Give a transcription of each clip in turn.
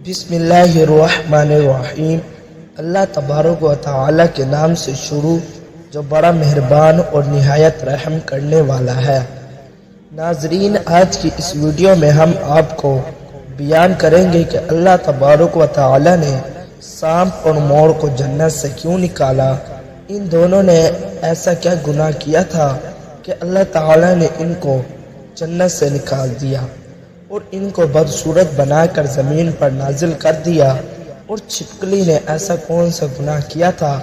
بسم اللہ الرحمن الرحیم۔ اللہ تبارک و تعالی کے نام سے شروع جو بڑا مہربان اور نہایت رحم کرنے والا ہے۔ ناظرین، آج کی اس ویڈیو میں ہم آپ کو بیان کریں گے کہ اللہ تبارک و تعالی نے سانپ اور مور کو جنت سے کیوں نکالا۔ ان دونوں نے ایسا کیا گناہ کیا تھا کہ اللہ تعالی نے ان کو جنت سے نکال دیا اور ان کو بدصورت بنا کر زمین پر نازل کر دیا؟ اور چھپکلی نے ایسا کون سا گناہ کیا تھا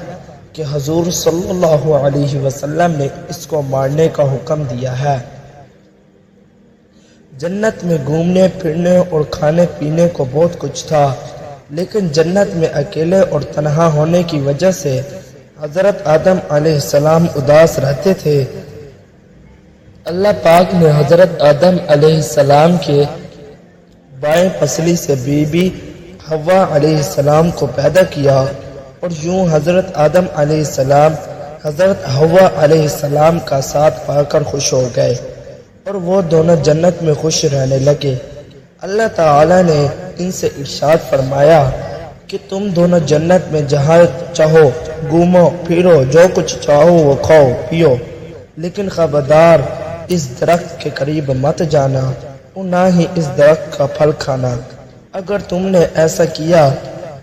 کہ حضور صلی اللہ علیہ وسلم نے اس کو مارنے کا حکم دیا ہے؟ جنت میں گھومنے پھرنے اور کھانے پینے کو بہت کچھ تھا، لیکن جنت میں اکیلے اور تنہا ہونے کی وجہ سے حضرت آدم علیہ السلام اداس رہتے تھے۔ اللہ پاک نے حضرت آدم علیہ السلام کے بائیں پسلی سے بی بی حوا علیہ السلام کو پیدا کیا، اور یوں حضرت آدم علیہ السلام حضرت حوا علیہ السلام کا ساتھ پا کر خوش ہو گئے اور وہ دونوں جنت میں خوش رہنے لگے۔ اللہ تعالی نے ان سے ارشاد فرمایا کہ تم دونوں جنت میں جہاں چاہو گھومو پھرو، جو کچھ چاہو وہ کھاؤ پیو، لیکن خبردار اس درخت کے قریب مت جانا اور نہ ہی اس درخت کا پھل کھانا۔ اگر تم نے ایسا کیا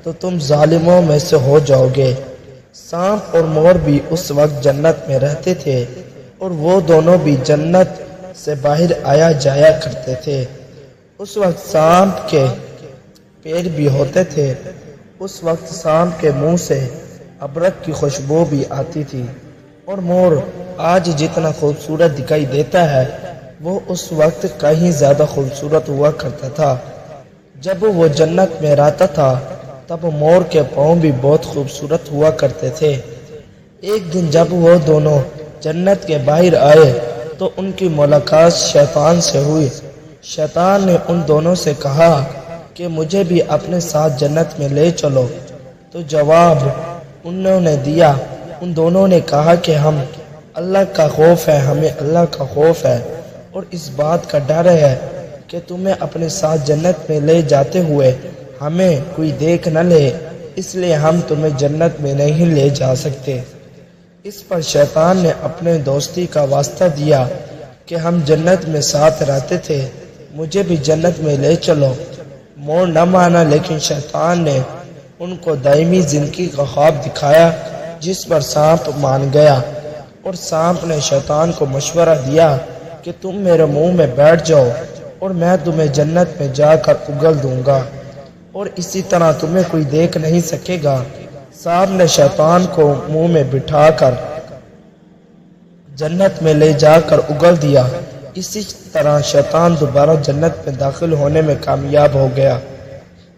تو تم ظالموں میں سے ہو جاؤ گے۔ سانپ اور مور بھی اس وقت جنت میں رہتے تھے اور وہ دونوں بھی جنت سے باہر آیا جایا کرتے تھے۔ اس وقت سانپ کے پیر بھی ہوتے تھے۔ اس وقت سانپ کے منہ سے ابرک کی خوشبو بھی آتی تھی، اور مور آج جتنا خوبصورت دکھائی دیتا ہے وہ اس وقت کہیں زیادہ خوبصورت ہوا کرتا تھا۔ جب وہ جنت میں رہتا تھا تب مور کے پاؤں بھی بہت خوبصورت ہوا کرتے تھے۔ ایک دن جب وہ دونوں جنت کے باہر آئے تو ان کی ملاقات شیطان سے ہوئی۔ شیطان نے ان دونوں سے کہا کہ مجھے بھی اپنے ساتھ جنت میں لے چلو، تو جواب انہوں نے دیا۔ ان دونوں نے کہا کہ ہم اللہ کا خوف ہے، ہمیں اللہ کا خوف ہے اور اس بات کا ڈر ہے کہ تمہیں اپنے ساتھ جنت میں لے جاتے ہوئے ہمیں کوئی دیکھ نہ لے، اس لیے ہم تمہیں جنت میں نہیں لے جا سکتے۔ اس پر شیطان نے اپنے دوستی کا واسطہ دیا کہ ہم جنت میں ساتھ رہتے تھے، مجھے بھی جنت میں لے چلو۔ مور نہ مانا، لیکن شیطان نے ان کو دائمی زندگی کا خواب دکھایا جس پر سانپ مان گیا، اور سانپ نے شیطان کو مشورہ دیا کہ تم میرے منہ میں بیٹھ جاؤ اور میں تمہیں جنت میں جا کر اگل دوں گا، اور اسی طرح تمہیں کوئی دیکھ نہیں سکے گا۔ سانپ نے شیطان کو منہ میں بٹھا کر جنت میں لے جا کر اگل دیا۔ اسی طرح شیطان دوبارہ جنت میں داخل ہونے میں کامیاب ہو گیا۔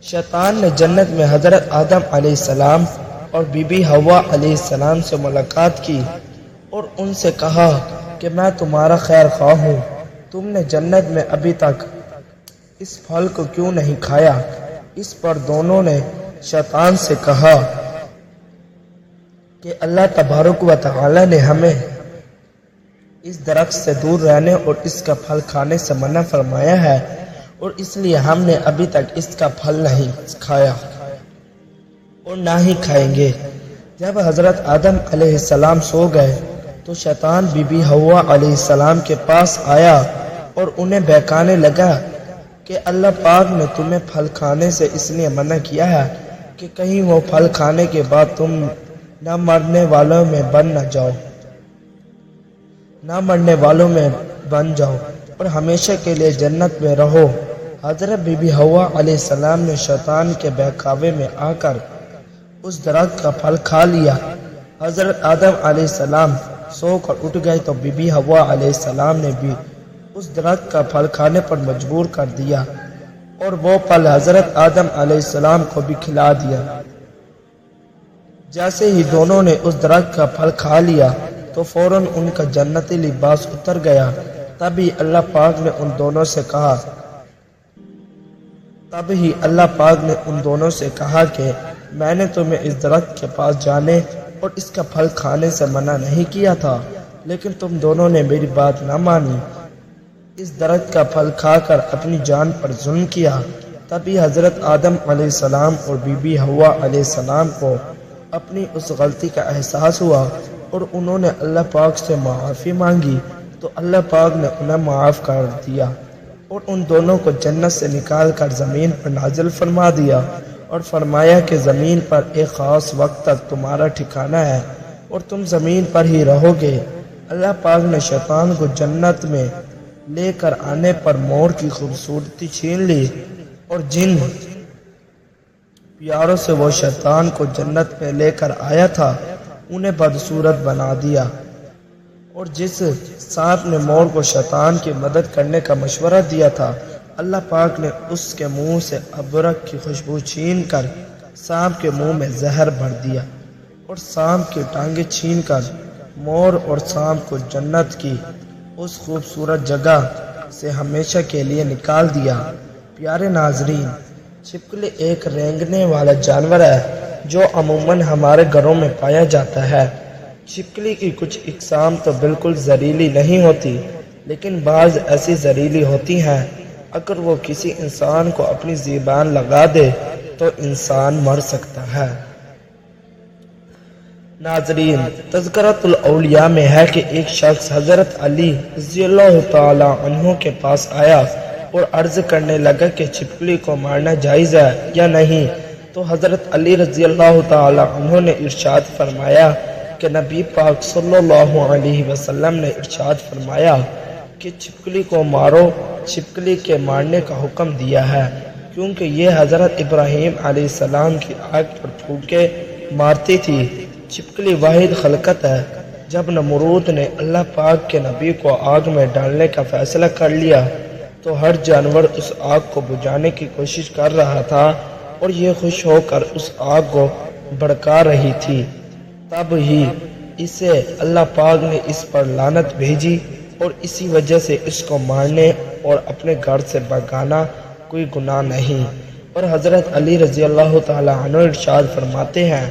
شیطان نے جنت میں حضرت آدم علیہ السلام اور بی بی حوا علیہ السلام سے ملاقات کی اور ان سے کہا کہ میں تمہارا خیر خواہ ہوں، تم نے جنت میں ابھی تک اس پھل کو کیوں نہیں کھایا؟ اس پر دونوں نے شیطان سے کہا کہ اللہ تبارک و تعالی نے ہمیں اس درخت سے دور رہنے اور اس کا پھل کھانے سے منع فرمایا ہے، اور اس لیے ہم نے ابھی تک اس کا پھل نہیں کھایا اور نہ ہی کھائیں گے۔ جب حضرت آدم علیہ السلام سو گئے تو شیطان بی بی حوا علیہ السلام کے پاس آیا اور انہیں بہکانے لگا کہ اللہ پاک نے تمہیں پھل کھانے سے اس لیے منع کیا ہے کہ کہیں وہ پھل کھانے کے بعد تم نہ مرنے والوں میں بن جاؤ اور ہمیشہ کے لیے جنت میں رہو۔ حضرت بی بی حوا علیہ السلام نے شیطان کے بہکاوے میں آ کر اس درخت کا پھل کھا لیا۔ حضرت آدم علیہ السلام سو کر اٹھ گئے تو بی بی حوا علیہ السلام نے بھی اس درخت کا پھل کھانے پر مجبور کر دیا، اور وہ پھل حضرت آدم علیہ السلام کو بھی کھلا دیا۔ جیسے ہی دونوں نے اس درخت کا پھل کھا لیا تو فوراً ان کا جنتی لباس اتر گیا۔ تبھی اللہ پاک نے ان دونوں سے کہا کہ میں نے تمہیں اس درخت کے پاس جانے اور اس کا پھل کھانے سے منع نہیں کیا تھا، لیکن تم دونوں نے میری بات نہ مانی، اس درخت کا پھل کھا کر اپنی جان پر ظلم کیا۔ تبھی حضرت آدم علیہ السلام اور بی بی حوا علیہ السلام کو اپنی اس غلطی کا احساس ہوا اور انہوں نے اللہ پاک سے معافی مانگی، تو اللہ پاک نے انہیں معاف کر دیا اور ان دونوں کو جنت سے نکال کر زمین پر نازل فرما دیا اور فرمایا کہ زمین پر ایک خاص وقت تک تمہارا ٹھکانہ ہے اور تم زمین پر ہی رہو گے۔ اللہ پاک نے شیطان کو جنت میں لے کر آنے پر مور کی خوبصورتی چھین لی اور جن پیاروں سے وہ شیطان کو جنت میں لے کر آیا تھا انہیں بدصورت بنا دیا، اور جس سانپ نے مور کو شیطان کی مدد کرنے کا مشورہ دیا تھا اللہ پاک نے اس کے منہ سے ابرک کی خوشبو چھین کر سانپ کے منہ میں زہر بھر دیا اور سانپ کی ٹانگیں چھین کر مور اور سانپ کو جنت کی اس خوبصورت جگہ سے ہمیشہ کے لیے نکال دیا۔ پیارے ناظرین، چھپکلی ایک رینگنے والا جانور ہے جو عموماً ہمارے گھروں میں پایا جاتا ہے۔ چھپکلی کی کچھ اقسام تو بالکل زہریلی نہیں ہوتی، لیکن بعض ایسی زہریلی ہوتی ہیں اگر وہ کسی انسان کو اپنی زبان لگا دے تو انسان مر سکتا ہے۔ ناظرین، تذکرۃ الاولیاء میں ہے کہ ایک شخص حضرت علی رضی اللہ تعالی عنہ کے پاس آیا اور عرض کرنے لگا کہ چھپکلی کو مارنا جائز ہے یا نہیں، تو حضرت علی رضی اللہ تعالی عنہ نے ارشاد فرمایا کہ نبی پاک صلی اللہ علیہ وسلم نے ارشاد فرمایا کہ چھپکلی کو مارو، چھپکلی کے مارنے کا حکم دیا ہے کیونکہ یہ حضرت ابراہیم علیہ السلام کی آگ پر پھونکے مارتی تھی۔ چھپکلی واحد خلقت ہے۔ جب نمرود نے اللہ پاک کے نبی کو آگ میں ڈالنے کا فیصلہ کر لیا تو ہر جانور اس آگ کو بجھانے کی کوشش کر رہا تھا اور یہ خوش ہو کر اس آگ کو بھڑکا رہی تھی۔ تب ہی اسے اللہ پاک نے اس پر لعنت بھیجی اور اسی وجہ سے اس کو مارنے اور اپنے گھر سے بھگانا کوئی گناہ نہیں۔ اور حضرت علی رضی اللہ تعالی عنہ ارشاد فرماتے ہیں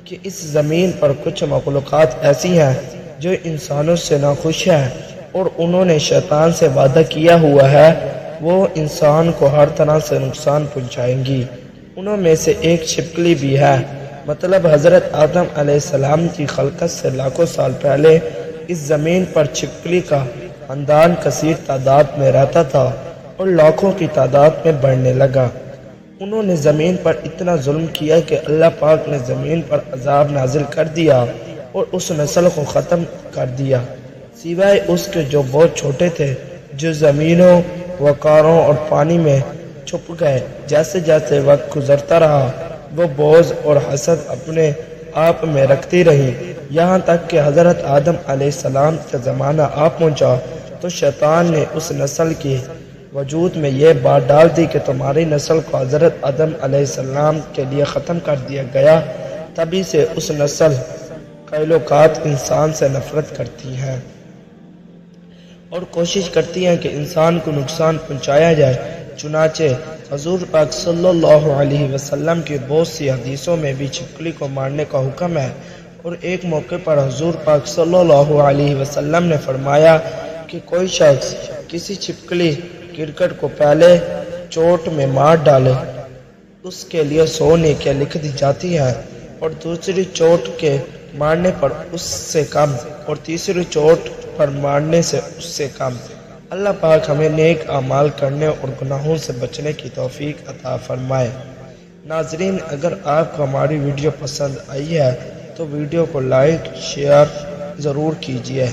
کہ اس زمین پر کچھ مخلوقات ایسی ہیں جو انسانوں سے ناخوش ہیں اور انہوں نے شیطان سے وعدہ کیا ہوا ہے وہ انسان کو ہر طرح سے نقصان پہنچائیں گی۔ انہوں میں سے ایک چھپکلی بھی ہے، مطلب حضرت آدم علیہ السلام کی خلقت سے لاکھوں سال پہلے اس زمین پر چھپکلی کا خاندان کثیر تعداد میں رہتا تھا اور لاکھوں کی تعداد میں بڑھنے لگا۔ انہوں نے زمین پر اتنا ظلم کیا کہ اللہ پاک نے زمین پر عذاب نازل کر دیا اور اس نسل کو ختم کر دیا، سوائے اس کے جو بہت چھوٹے تھے جو زمینوں، وقاروں اور پانی میں چھپ گئے۔ جیسے جیسے وقت گزرتا رہا وہ بغض اور حسد اپنے آپ میں رکھتی رہی، یہاں تک کہ حضرت آدم علیہ السلام کا زمانہ آ پہنچا تو شیطان نے اس نسل کی وجود میں یہ بات ڈال دی کہ تمہاری نسل کو حضرت آدم علیہ السلام کے لیے ختم کر دیا گیا۔ تبھی سے اس نسل تعلقات انسان سے نفرت کرتی ہیں اور کوشش کرتی ہیں کہ انسان کو نقصان پہنچایا جائے۔ چنانچہ حضور پاک صلی اللہ علیہ وسلم کی بہت سی حدیثوں میں بھی چھپکلی کو مارنے کا حکم ہے، اور ایک موقع پر حضور پاک صلی اللہ علیہ وسلم نے فرمایا کہ کوئی شخص کسی چھپکلی کرکٹ کو پہلے چوٹ میں مار ڈالے اس کے لیے 100 نیکیاں لکھ دی جاتی ہیں، اور دوسری چوٹ کے مارنے پر اس سے کم، اور تیسری چوٹ پر مارنے سے اس سے کم۔ اللہ پاک ہمیں نیک اعمال کرنے اور گناہوں سے بچنے کی توفیق عطا فرمائے۔ ناظرین، اگر آپ کو ہماری ویڈیو پسند آئی ہے تو ویڈیو کو لائک شیئر ضرور کیجیے۔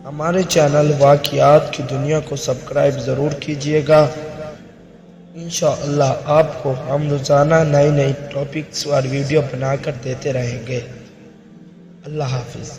ہمارے چینل واقعات کی دنیا کو سبسکرائب ضرور کیجیے گا۔ انشاءاللہ آپ کو ہم روزانہ نئی ٹاپکس اور ویڈیو بنا کر دیتے رہیں گے۔ اللہ حافظ۔